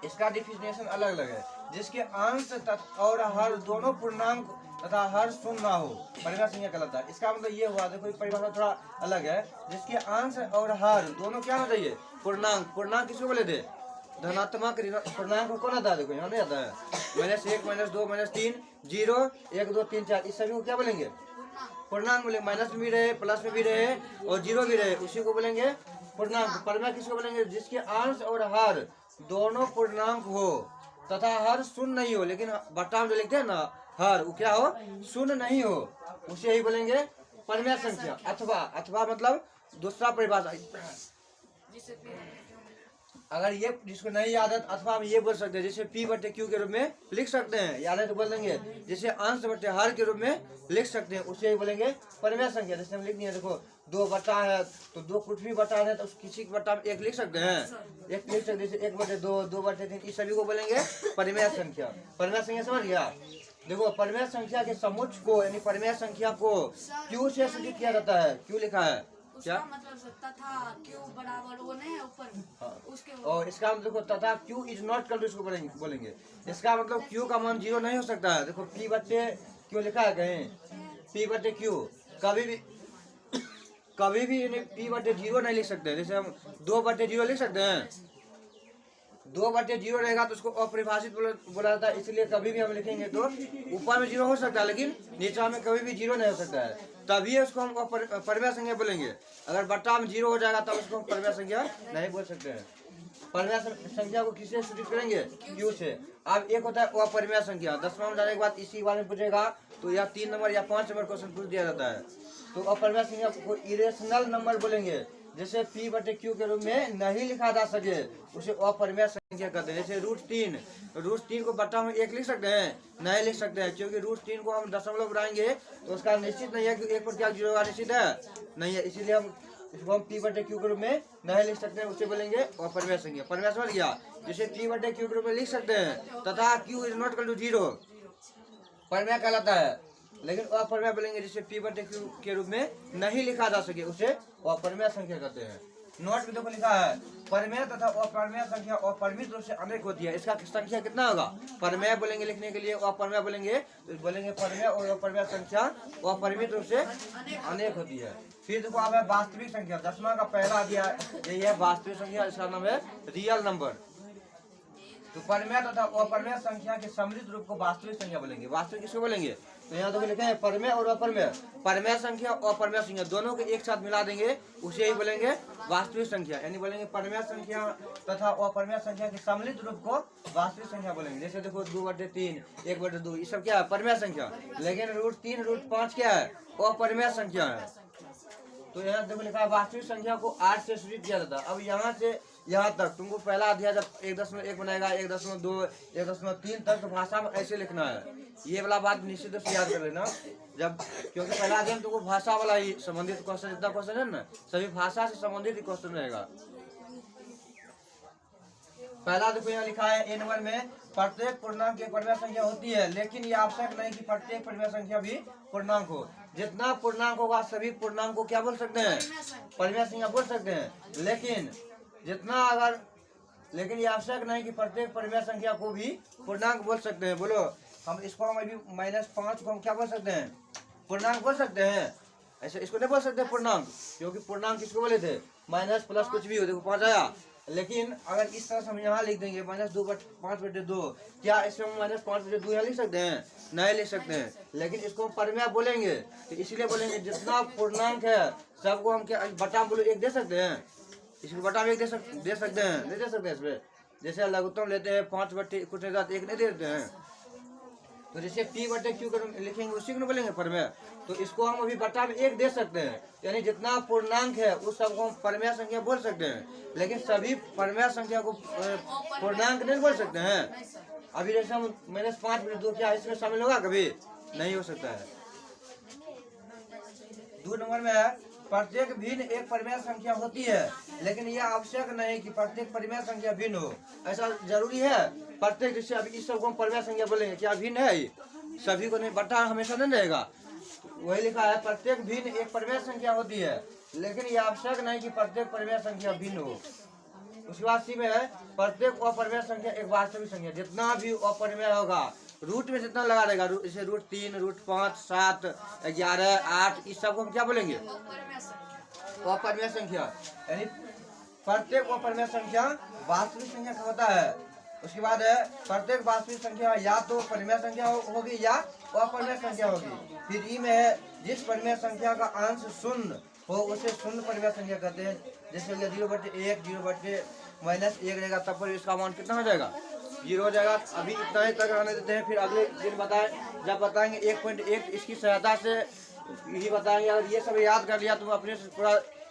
इसका डिफिनेशन अलग अलग है। जिसके अंश और हर दोनों पूर्णांक तथा हर शून्य ना हो परिमेय संख्या कहलाता है। इसका मतलब ये हुआ, देखो परिभाषा थोड़ा अलग है। जिसके अंश और हर दोनों क्या होना चाहिए? पूर्णांक। पूर्णांक किसको बोले थे? धनात्मक पूर्णांक को कौन आता है? देखो यहाँ नहीं आता है। -1 -2 -3 0 1 2 3 4 इस सभी को क्या बोलेंगे? पूर्णांक बोलेंगे। माइनस में भी रहे, प्लस में भी रहे और जीरो भी रहे, उसी को बोलेंगे पूर्णांक। परिमेय किसको बोलेंगे? जिसके अंश और हर दोनों पूर्णांक हो तथा हर शून्य नहीं हो। लेकिन बट्टा में जो लिखते हैं ना हर, वो क्या हो? शून्य नहीं हो, उसे ही बोलेंगे परिमेय संख्या। अथवा मतलब दूसरा परिभाषा। जिसे फिर अगर ये जिसको नहीं याद है अथवा हम ये बोल सकते हैं, जैसे P/Q के रूप में लिख सकते हैं, याद है तो बोल देंगे। जैसे अंश बटे हर के रूप में लिख सकते हैं, उसे ही बोलेंगे परिमेय संख्या। जैसे हम लिख दिए, देखो 2 बटा है तो 2 कुछ भी बटा है तो किसी के बटा में 1 लिख सकते हैं, 1 लिख सकते हैं। जैसे 1/2 2/3 इस सभी को बोलेंगे परिमेय संख्या। परिमेय संख्या समझ गया? देखो परिमेय संख्या के समुच्चय को यानी परिमेय संख्या को Q से सूचित किया जाता है। क्यों लिखा है? क्या उसका मतलब तथा क्यों बराबर वो नहीं है ऊपर उसके और इसका मतलब देखो तथा Q is not equal to, इसको बोलेंगे। इसका मतलब Q का मान 0 नहीं हो सकता है। देखो P/Q लिखा है कहीं, P/Q कभी भी P/0 नहीं लिख सकते। जैसे हम 2/0 लिख सकते हैं, 2/0 रहेगा तो उसको अपरिभाषित बोला जाता है। इसलिए कभी भी हम लिखेंगे तो ऊपर में 0 हो सकता है लेकिन नीचे में कभी भी 0 नहीं हो सकता है, तभी उसको हम परिमेय संख्या बोलेंगे। अगर बट्टा में 0 हो जाएगा तब उसको हम परिमेय संख्या नहीं बोल सकते हैं। परिमेय संख्या को किससे सूचित करेंगे? Q से। अब एक होता है अपरिमेय संख्या। 10वां में जाने के बाद इसी बारे में पूछेगा तो या 3 नंबर या 5 नंबर क्वेश्चन पूछ दिया जाता है। तो अपरिमेय संख्या को इरेशनल नंबर बोलेंगे। जैसे P/Q के रूप में नहीं लिखा जा सके उसे अपरिमेय संख्या कहते हैं। जैसे √3 को बट्टा में 1 लिख सकते हैं? नहीं लिख सकते हैं, क्योंकि √3 को हम दशमलव बढ़ाएंगे तो उसका निश्चित नहीं है कि 1 पर क्या 0 होगा, निश्चित है नहीं है। इसीलिए हम इसको हम P/Q के रूप में नहीं लिख सकते हैं, उसे बोलेंगे अपरिमेय संख्या। परिमेय समझ गया? जैसे P/Q के रूप में लिख सकते हैं तथा Q is not equal to 0 परिमेय कहलाता है। लेकिन अपरिमेय बोलेंगे जिसे P/Q के रूप में नहीं लिखा जा सके उसे अपरिमेय संख्या कहते हैं। नोट में देखो लिखा है परिमेय तथा अपरिमेय संख्या अपरिमित रूप से अनेक होती है। इसका संख्या कितना होगा? परिमेय बोलेंगे लिखने के लिए, अपरिमेय बोलेंगे तो बोलेंगे परिमेय और अपरिमेय संख्या अपरिमित रूप से अनेक होती है। फिर देखो अब है वास्तविक संख्या। 10वां का पहला अध्याय यही है वास्तविक संख्या, इसका नाम है रियल नंबर। तो परिमेय तथा अपरिमेय संख्या के सम्मिलित रूप को वास्तविक संख्या बोलेंगे। वास्तविक किसको बोलेंगे? तो यहाँ देखो लिखे हैं परिमेय और अपरिमेय। परिमेय संख्या और अपरिमेय संख्या दोनों को एक साथ मिला देंगे, उसे ही बोलेंगे वास्तविक संख्या। यानी बोलेंगे परिमेय संख्या तथा अपरिमेय संख्या के सम्मिलित रूप को वास्तविक संख्या बोलेंगे। जैसे देखो 2/3 1/2 ये सब क्या है? परिमेय संख्या। लेकिन √3 √5 क्या है? अपरिमेय संख्या है। तो यहाँ देखो लिखा है वास्तविक संख्या को 8 से सूचित किया जाता है। अब यहाँ से यहाँ तक तुमको पहला अध्याय जब 1.1 बनाएगा 1.2 1.3 तक तो भाषा में ऐसे लिखना है। ये वाला बात निश्चित रूप से याद कर लेना, जब क्योंकि पहला अध्याय में तुमको भाषा वाला ही संबंधित क्वेश्चन, जितना क्वेश्चन है ना सभी भाषा से संबंधित क्वेश्चन रहेगा। पहला देखो यहाँ लिखा है A नंबर में प्रत्येक पूर्णांक एक परिमेय संख्या होती है, लेकिन ये आवश्यक नहीं कि प्रत्येक परिमेय संख्या भी पूर्णांक हो। जितना पूर्णांक होगा सभी पूर्णांक को क्या बोल सकते हैं? परिमेय संख्या बोल सकते हैं। लेकिन ये आवश्यक नहीं कि प्रत्येक परिमेय संख्या को भी पूर्णांक बोल सकते हैं। बोलो हम इसको हम अभी -5 को हम क्या बोल सकते हैं? पूर्णांक बोल सकते हैं। ऐसे इसको नहीं बोल सकते पूर्णांक, क्योंकि पूर्णांक किसको बोले थे? माइनस प्लस कुछ भी हो, देखो 5 आया। लेकिन अगर इस तरह से हम यहाँ लिख देंगे -5/2, क्या इसमें हम -5/2 यहाँ लिख सकते हैं? नहीं लिख सकते हैं। लेकिन इसको हम परिमेय बोलेंगे तो इसलिए बोलेंगे जितना पूर्णांक है सबको हम क्या बटा बोलो 1 दे सकते हैं? इसको बटा में 1 दे सकते हैं? नहीं दे सकते इसमें। जैसे लघुत्तम लेते हैं 5/कुछ 1 नहीं देते हैं। तो जैसे P/Q कर लिखेंगे उसी को बोलेंगे परिमेय। तो इसको हम अभी बटा में 1 दे सकते हैं, यानी जितना पूर्णांक है उस सबको हम परिमेय संख्या बोल सकते हैं। लेकिन सभी परिमेय संख्या को पूर्णांक नहीं बोल सकते हैं। अभी जैसे हम -5/2 क्या इसमें शामिल होगा? कभी नहीं हो सकता है। 2 नंबर में है प्रत्येक भिन्न एक परिमेय संख्या होती है, लेकिन यह आवश्यक नहीं कि प्रत्येक परिमेय संख्या भिन्न हो। ऐसा जरूरी है? प्रत्येक जैसे अभी इस सबको हम परिमेय संख्या बोलेंगे, क्या भिन्न है? सभी को नहीं, बटा हमेशा नहीं रहेगा। वही लिखा है प्रत्येक भिन्न एक परिमेय संख्या होती है, लेकिन यह आवश्यक नहीं कि प्रत्येक परिमेय संख्या भिन्न हो। उसके बाद सी में है प्रत्येक अपरिमेय संख्या एक वास्तविक संख्या। जितना भी अपरिमेय होगा रूट में जितना लगा रहेगा, जैसे √3, √5, 7, 11, 8, इस सबको हम क्या बोलेंगे? अपरिमेय संख्या। यानी प्रत्येक अपरिमेय संख्या वास्तविक संख्या का होता है। उसके बाद है प्रत्येक वास्तविक संख्या या तो परिमेय संख्या होगी या अपरिमेय संख्या होगी। फिर ई में है जिस परिमेय संख्या का अंश शून्य हो उसे शून्य परिमेय संख्या कहते हैं। जैसे 0/1, 0/-1 रहेगा, तब पर इसका मान कितना हो जाएगा? 0 हो जाएगा। अभी इतना ही तक रहने देते हैं, फिर अगले दिन बताएं, जब बताएंगे 1.1 इसकी सहायता से यही बताएंगे। अगर ये सब याद कर लिया तो अपने से पूरा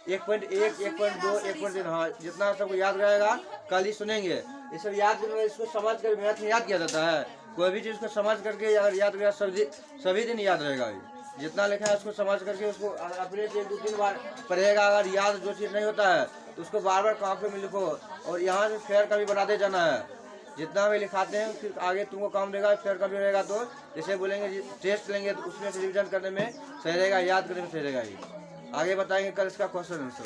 1.1, 1.2, 1.3, हाँ जितना सबको याद रहेगा कल ही सुनेंगे। ये सब याद करने, इसको समझ कर मैथ में याद किया जाता है। कोई भी चीज़ को समझ करके अगर याद किया सभी दिन याद रहेगा। जितना लिखा है उसको समझ करके उसको अपने से 2-3 बार पढ़ेगा। अगर याद जो चीज़ नहीं होता है तो उसको बार बार कॉपी में लिखो और यहाँ से फेयर का भी बनाते जाना है। जितना भी लिखाते हैं फिर आगे तुमको काम देगा। फेयर का भी रहेगा तो जैसे बोलेंगे टेस्ट लेंगे तो उसमें से रिविजन करने में सही रहेगा, याद करने में सही रहेगा। आगे बताएंगे कल इसका क्वेश्चन आंसर।